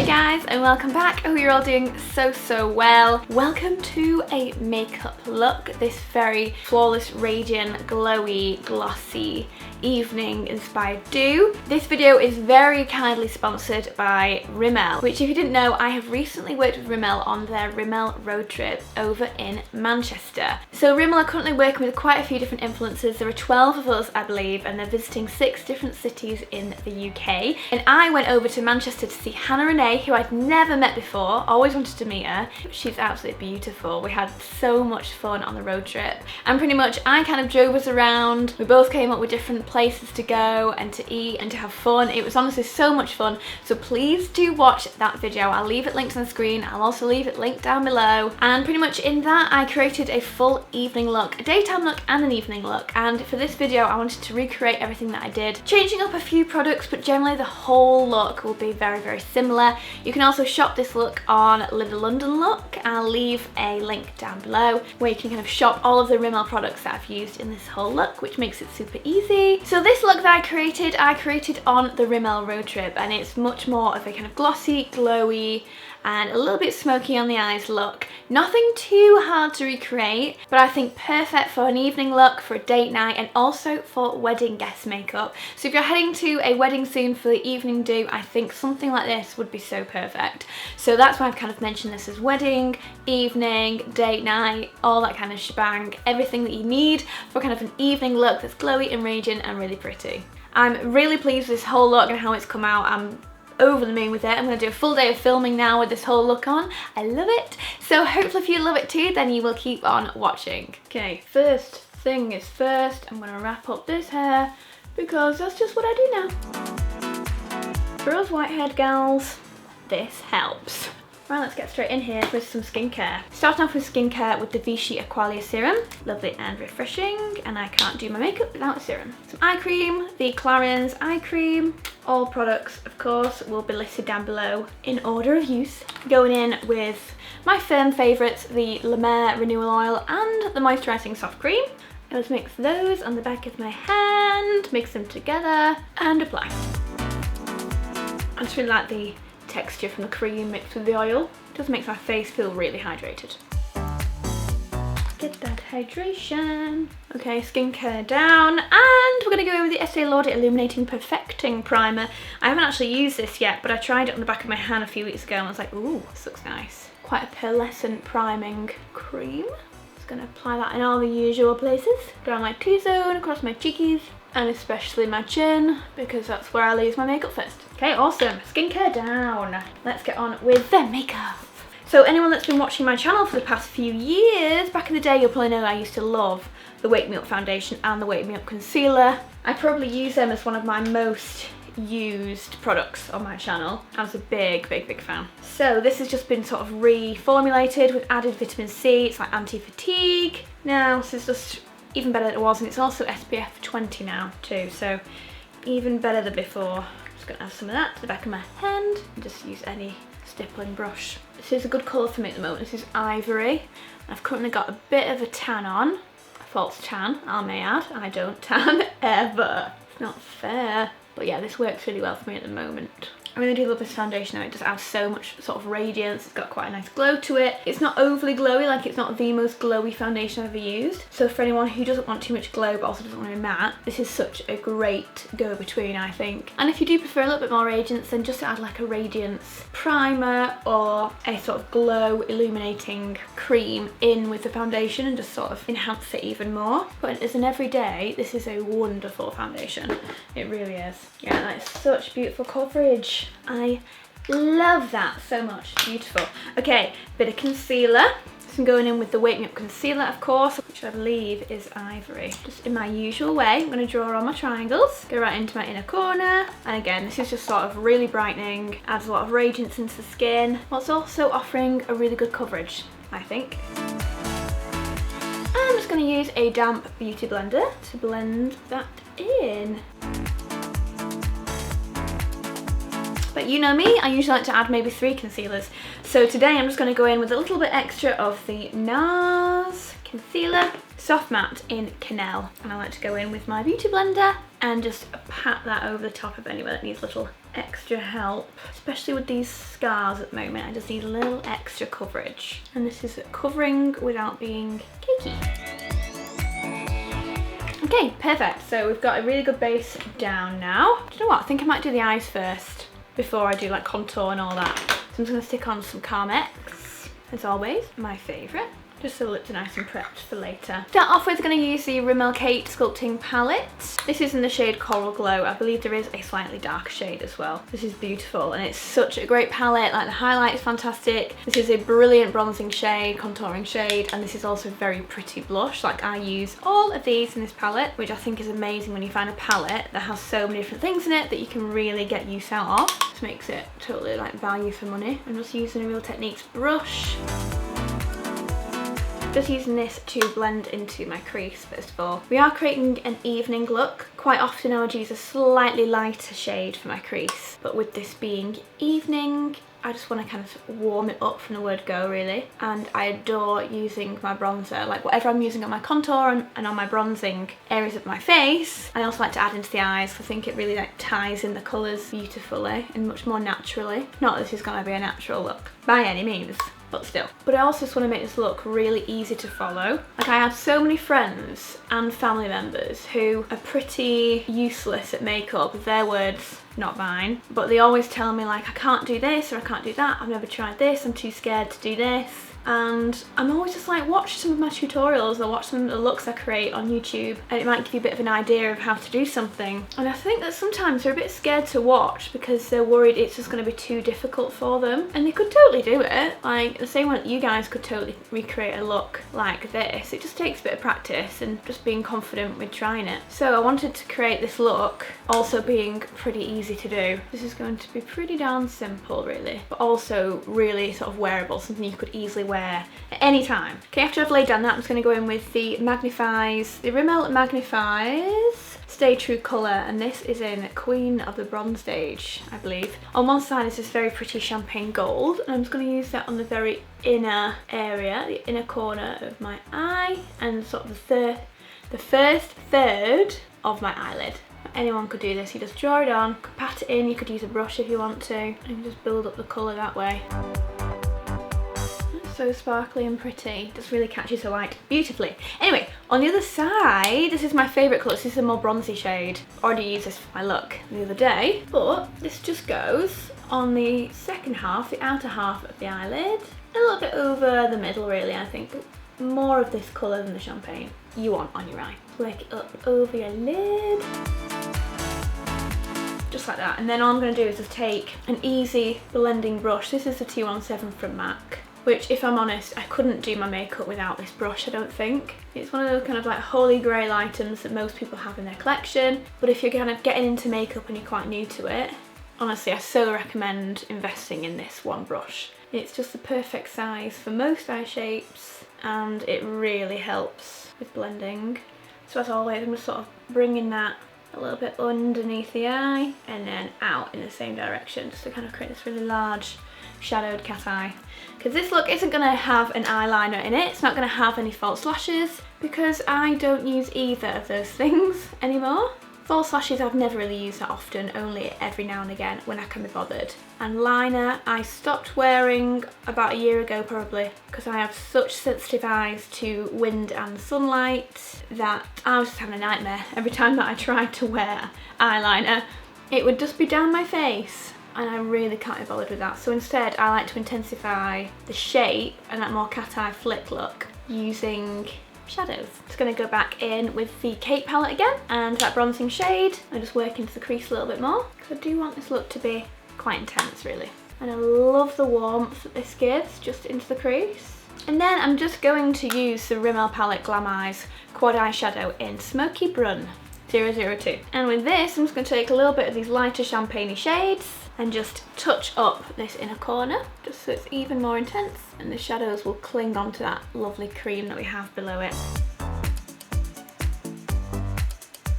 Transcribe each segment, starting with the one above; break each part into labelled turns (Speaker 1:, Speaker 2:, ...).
Speaker 1: guys, and welcome back. I hope you're all doing so well. Welcome to a makeup look, this very flawless, radiant, glowy, glossy evening inspired do. This video is very kindly sponsored by Rimmel, which if you didn't know, I have recently worked with Rimmel on their Rimmel road trip over in Manchester. So Rimmel are currently working with quite a few different influencers. There are 12 of us, I believe, and they're visiting 6 different cities in the UK. And I went over to Manchester to see Hannah Renee, who I'd never met before, always wanted to meet her. She's absolutely beautiful. We had so much fun on the road trip. And pretty much I kind of drove us around. We both came up with different places to go and to eat and to have fun. It was honestly so much fun. So please do watch that video. I'll leave it linked on the screen. I'll also leave it linked down below. And pretty much in that I created a full evening look, a daytime look and an evening look. And for this video I wanted to recreate everything that I did, changing up a few products, but generally the whole look will be very similar. You can also shop this look on Little London Look. I'll leave a link down below where you can kind of shop all of the Rimmel products that I've used in this whole look, which makes it super easy. So this look that I created on the Rimmel road trip, and it's much more of a kind of glossy, glowy, and a little bit smoky on the eyes look. Nothing too hard to recreate, but I think perfect for an evening look, for a date night, and also for wedding guest makeup. So if you're heading to a wedding soon for the evening do, I think something like this would be so perfect. So that's why I've kind of mentioned this as wedding, evening, date night, all that kind of shebang. Everything that you need for kind of an evening look that's glowy and radiant and really pretty. I'm really pleased with this whole look and how it's come out. I'm over the moon with it. I'm going to do a full day of filming now with this whole look on. I love it. So hopefully if you love it too, then you will keep on watching. Okay, first thing is first, I'm going to wrap up this hair because that's just what I do now. For us white-haired gals, this helps. Right, let's get straight in here with some skincare. Starting off with skincare with the Vichy Aqualia Serum. Lovely and refreshing, and I can't do my makeup without a serum. Some eye cream, the Clarins eye cream. All products, of course, will be listed down below in order of use. Going in with my firm favourites, the La Mer Renewal Oil and the Moisturising Soft Cream. I'll just mix those on the back of my hand, mix them together and apply. I just really like the texture from the cream mixed with the oil. It just makes my face feel really hydrated. Get that hydration. Okay, skincare down, and we're going to go in with the Estee Lauder Illuminating Perfecting Primer. I haven't actually used this yet, but I tried it on the back of my hand a few weeks ago and I was like, ooh, this looks nice. Quite a pearlescent priming cream. Just going to apply that in all the usual places. Down my T-zone, across my cheekies, and especially my chin, because that's where I lose my makeup first. Okay, awesome. Skincare down. Let's get on with the makeup. So anyone that's been watching my channel for the past few years, back in the day, you'll probably know I used to love the Wake Me Up foundation and the Wake Me Up concealer. I probably use them as one of my most used products on my channel. I was a big fan. So this has just been sort of reformulated with added vitamin C. It's like anti-fatigue. Now this is just even better than it was, and it's also SPF 20 now too, so even better than before. Just gonna add some of that to the back of my hand and just use any stippling brush. This is a good colour for me at the moment. This is Ivory. I've currently got a bit of a tan on, a false tan, I may add. I don't tan ever. It's not fair. But yeah, this works really well for me at the moment. I really do love this foundation though. It just adds so much sort of radiance. It's got quite a nice glow to it. It's not overly glowy, like it's not the most glowy foundation I've ever used. So for anyone who doesn't want too much glow but also doesn't want to be matte, this is such a great go-between, I think. And if you do prefer a little bit more radiance, then just add like a radiance primer or a sort of glow illuminating cream in with the foundation and just sort of enhance it even more. But as an everyday, this is a wonderful foundation. It really is. Yeah, that is such beautiful coverage. I love that so much. Beautiful. Okay, bit of concealer. So I'm going in with the Wake Me Up concealer, of course, which I believe is Ivory. Just in my usual way, I'm going to draw on my triangles, go right into my inner corner, and again, this is just sort of really brightening, adds a lot of radiance into the skin, whilst also offering a really good coverage, I think. I'm just going to use a damp beauty blender to blend that in. But you know me, I usually like to add maybe 3 concealers. So today I'm just going to go in with a little bit extra of the NARS concealer, soft matte in Canel. And I like to go in with my beauty blender and just pat that over the top of anywhere that needs a little extra help, especially with these scars at the moment. I just need a little extra coverage, and this is covering without being cakey. Okay, perfect. So we've got a really good base down now. Do you know what? I think I might do the eyes first before I do like contour and all that. So I'm just going to stick on some Carmex, as always, my favourite. Just so the lips are nice and prepped for later. Start off with, going to use the Rimmel Kate Sculpting Palette. This is in the shade Coral Glow. I believe there is a slightly darker shade as well. This is beautiful, and it's such a great palette. Like, the highlight is fantastic. This is a brilliant bronzing shade, contouring shade, and this is also a very pretty blush. Like, I use all of these in this palette, which I think is amazing when you find a palette that has so many different things in it that you can really get use out of. This makes it totally like value for money. I'm just using a Real Techniques brush. Just using this to blend into my crease first of all. We are creating an evening look. Quite often I would use a slightly lighter shade for my crease, but with this being evening, I just want to kind of warm it up from the word go, really. And I adore using my bronzer, like whatever I'm using on my contour and on my bronzing areas of my face. I also like to add into the eyes, because I think it really like ties in the colours beautifully and much more naturally. Not that this is going to be a natural look by any means, but still. But I also just want to make this look really easy to follow. Like, I have so many friends and family members who are pretty useless at makeup, their words, not mine, but they always tell me like, I can't do this or I can't do that, I've never tried this, I'm too scared to do this. And I'm always just like, watch some of my tutorials or watch some of the looks I create on YouTube, and it might give you a bit of an idea of how to do something. And I think that sometimes they're a bit scared to watch because they're worried it's just going to be too difficult for them, and they could totally do it. Like, the same way you guys could totally recreate a look like this. It just takes a bit of practice and just being confident with trying it. So I wanted to create this look also being pretty easy to do. This is going to be pretty darn simple, really, but also really sort of wearable, something you could easily wear at any time. Okay, after I've laid down that, I'm just going to go in with the Rimmel Magnifies Stay True colour, and this is in Queen of the Bronze Stage, I believe. On one side is this very pretty champagne gold, and I'm just going to use that on the very inner area, the inner corner of my eye, and sort of the first third of my eyelid. Anyone could do this. You just draw it on, could pat it in, you could use a brush if you want to, and just build up the colour that way. So sparkly and pretty, just really catches the light beautifully. Anyway, on the other side, this is my favourite colour. This is a more bronzy shade. Already used this for my look the other day, but this just goes on the second half, the outer half of the eyelid, a little bit over the middle, really. I think more of this colour than the champagne you want on your eye. Work it up over your lid, just like that. And then all I'm going to do is just take an easy blending brush. This is the 217 from MAC, which, if I'm honest, I couldn't do my makeup without this brush, I don't think. It's one of those kind of like holy grail items that most people have in their collection, but if you're kind of getting into makeup and you're quite new to it, honestly, I so recommend investing in this one brush. It's just the perfect size for most eye shapes, and it really helps with blending. So as always, I'm just sort of bringing that a little bit underneath the eye and then out in the same direction, just to kind of create this really large shadowed cat eye. Because this look isn't going to have an eyeliner in it, it's not going to have any false lashes, because I don't use either of those things anymore. False lashes I've never really used that often, only every now and again when I can be bothered. And liner I stopped wearing about a year ago probably, because I have such sensitive eyes to wind and sunlight that I was just having a nightmare every time that I tried to wear eyeliner. It would just be down my face, and I really can't be bothered with that. So instead I like to intensify the shape and that more cat eye flick look using shadows. Just going to go back in with the Kate palette again and that bronzing shade and just work into the crease a little bit more, because I do want this look to be quite intense, really. And I love the warmth that this gives just into the crease. And then I'm just going to use the Rimmel palette Glam Eyes quad eyeshadow in Smokey Brun 002. And with this, I'm just going to take a little bit of these lighter champagne-y shades and just touch up this inner corner, just so it's even more intense, and the shadows will cling onto that lovely cream that we have below it.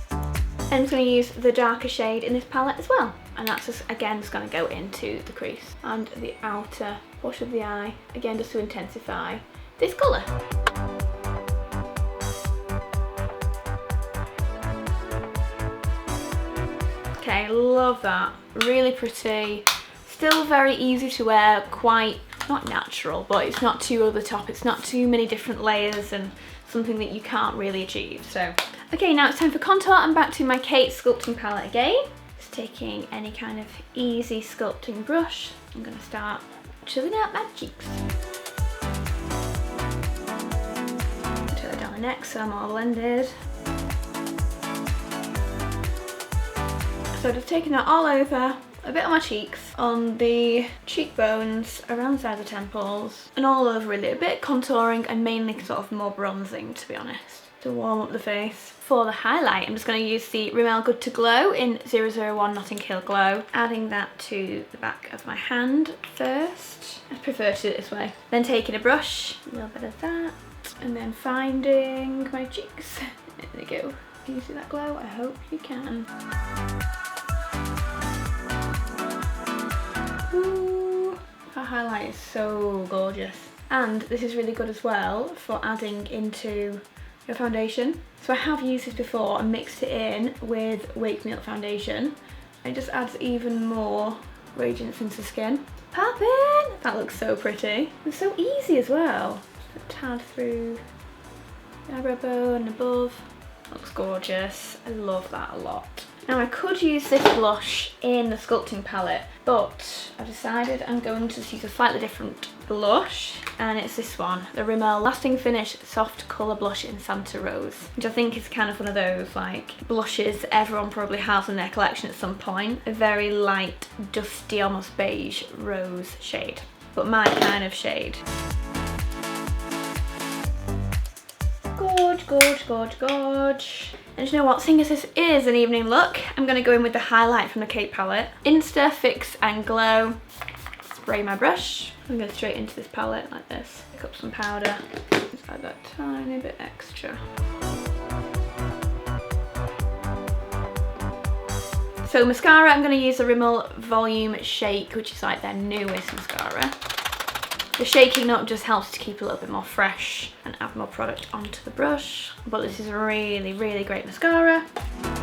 Speaker 1: And I'm just going to use the darker shade in this palette as well, and that's just, again, just going to go into the crease and the outer portion of the eye, again just to intensify this colour. love that. Really pretty. Still very easy to wear, quite, not natural, but it's not too over the top. It's not too many different layers and something that you can't really achieve. So, okay, now it's time for contour. I'm back to my Kate sculpting palette again. Just taking any kind of easy sculpting brush. I'm gonna start chiseling out my cheeks. Turn it down the neck so I'm all blended. So just taking that all over, a bit on my cheeks, on the cheekbones, around the side of the temples, and all over really. A bit contouring and mainly sort of more bronzing, to be honest, to warm up the face. For the highlight, I'm just going to use the Rimmel Good to Glow in 001 Notting Hill Glow, adding that to the back of my hand first. I prefer to do it this way. Then taking a brush, a little bit of that, and then finding my cheeks. There we go. Can you see that glow? I hope you can. Ooh, that highlight is so gorgeous. And this is really good as well for adding into your foundation. So I have used this before and mixed it in with Wake Me Up foundation. It just adds even more radiance into the skin. Poppin'! That looks so pretty. It's so easady as well. Just a tad through the eyebrow bone and above. Looks gorgeous. I love that a lot. Now I could use this blush in the sculpting palette, but I decided I'm going to use a slightly different blush, and it's this one, the Rimmel Lasting Finish Soft Colour Blush in Santa Rose, which I think is kind of one of those like blushes everyone probably has in their collection at some point. A very light, dusty, almost beige rose shade, but my kind of shade. Gorge, gorge, gorge, gorge. And you know what, seeing as this is an evening look, I'm going to go in with the highlight from the Kate palette. Insta Fix and Glow. Spray my brush. I'm going straight into this palette like this. Pick up some powder. Just add that tiny bit extra. So mascara, I'm going to use the Rimmel Volume Shake, which is like their newest mascara. The shaking up just helps to keep a little bit more fresh and add more product onto the brush. But this is a really, really great mascara. I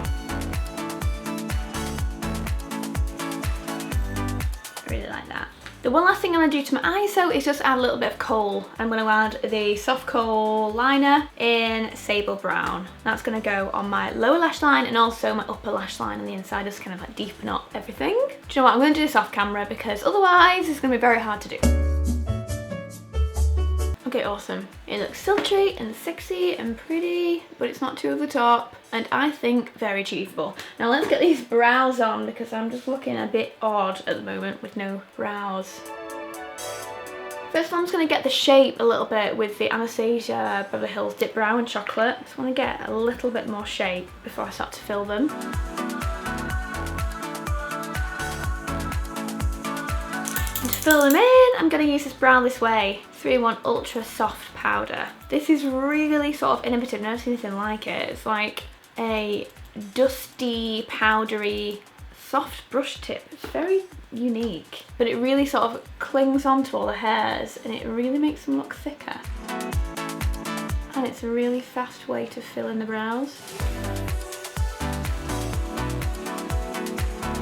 Speaker 1: really like that. The one last thing I'm going to do to my eyes though is just add a little bit of kohl. I'm going to add the soft kohl liner in Sable Brown. That's going to go on my lower lash line and also my upper lash line on the inside, just kind of like deepen up everything. Do you know what, I'm going to do this off camera because otherwise it's going to be very hard to do. Okay, awesome. It looks sultry and sexy and pretty, but it's not too over the top, and I think very achievable. Now let's get these brows on because I'm just looking a bit odd at the moment with no brows. First of all, I'm just going to get the shape a little bit with the Anastasia Beverly Hills Dip Brow in Chocolate. Just want to get a little bit more shape before I start to fill them. And to fill them in, I'm going to use this Brow This Way 3-in-1 Ultra Soft Powder. This is really sort of innovative. I've never seen anything like it. It's like a dusty, powdery, soft brush tip. It's very unique, but it really sort of clings onto all the hairs and it really makes them look thicker. And it's a really fast way to fill in the brows.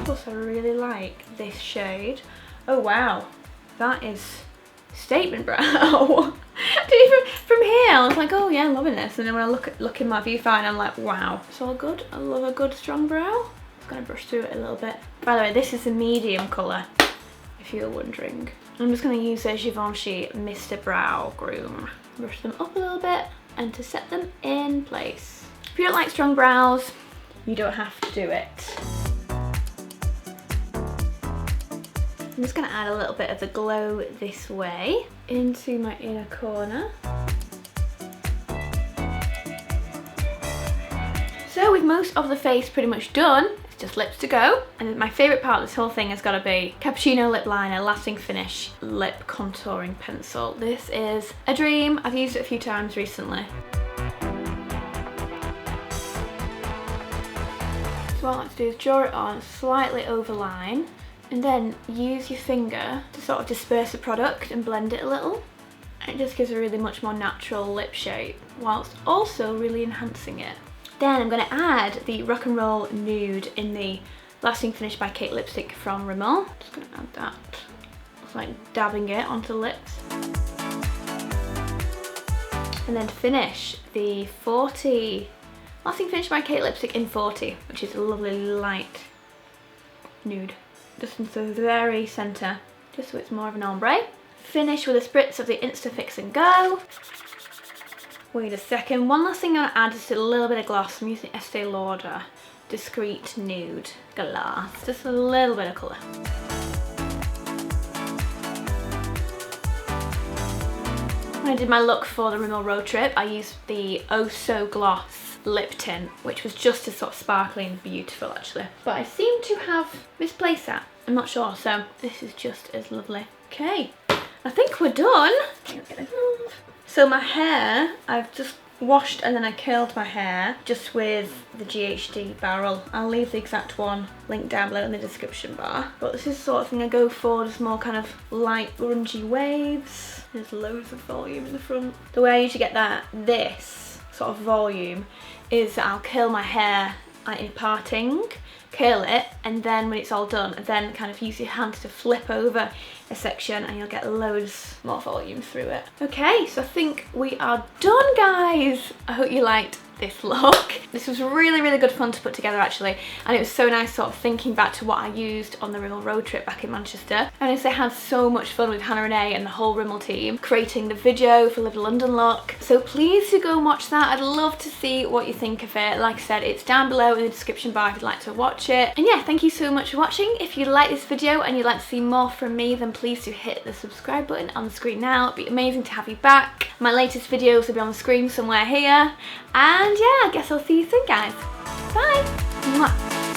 Speaker 1: Plus, I really like this shade. Oh wow, that is statement brow. From here I was like, oh yeah, I'm loving this, and then when I look in my viewfinder I'm like, wow, it's all good. I love a good strong brow. I'm gonna brush through it a little bit. By the way, this is a medium colour, if you're wondering. I'm just gonna use a Givenchy Mr. Brow Groom. Brush them up a little bit and to set them in place. If you don't like strong brows, you don't have to do it. I'm just going to add a little bit of the Glow This Way into my inner corner. So with most of the face pretty much done, it's just lips to go. And my favourite part of this whole thing has got to be Cappuccino Lip Liner Lasting Finish Lip Contouring Pencil. This is a dream. I've used it a few times recently. So what I like to do is draw it on, slightly overline, and then use your finger to sort of disperse the product and blend it a little. And it just gives a really much more natural lip shape, whilst also really enhancing it. Then I'm going to add the Rock and Roll Nude in the Lasting Finish by Kate lipstick from Rimmel. Just gonna add that. It's like dabbing it onto the lips. And then to finish, the 40 Lasting Finish by Kate lipstick in 40, which is a lovely light nude. Just into the very centre, just so it's more of an ombre. Finish with a spritz of the Insta Fix and Go. Wait a second, one last thing I'm gonna add is a little bit of gloss. I'm using Estee Lauder Discreet Nude Gloss, just a little bit of colour. When I did my look for the Rimmel road trip, I used the Oh So Gloss lip tint, which was just as sort of sparkly and beautiful actually. But I seem to have misplaced that. I'm not sure, so this is just as lovely. Okay, I think we're done. So my hair, I've just washed and then I curled my hair just with the GHD barrel. I'll leave the exact one linked down below in the description bar. But this is the sort of thing I go for, just more kind of light grungy waves. There's loads of volume in the front. The way I usually get this sort of volume is that I'll curl my hair in parting, curl it, and then when it's all done, then kind of use your hands to flip over a section and you'll get loads more volume through it. Okay, so I think we are done, guys. I hope you liked this look. This was really, really good fun to put together actually, and it was so nice sort of thinking back to what I used on the Rimmel road trip back in Manchester. And I had so much fun with Hannah Renee and the whole Rimmel team creating the video for Live London look. So please do go and watch that. I'd love to see what you think of it. Like I said, it's down below in the description bar if you'd like to watch it. And yeah, thank you so much for watching. If you like this video and you'd like to see more from me, then please do hit the subscribe button on the screen now. It'd be amazing to have you back. My latest videos will be on the screen somewhere here. And yeah, I guess I'll see you soon, guys. Bye! Mwah.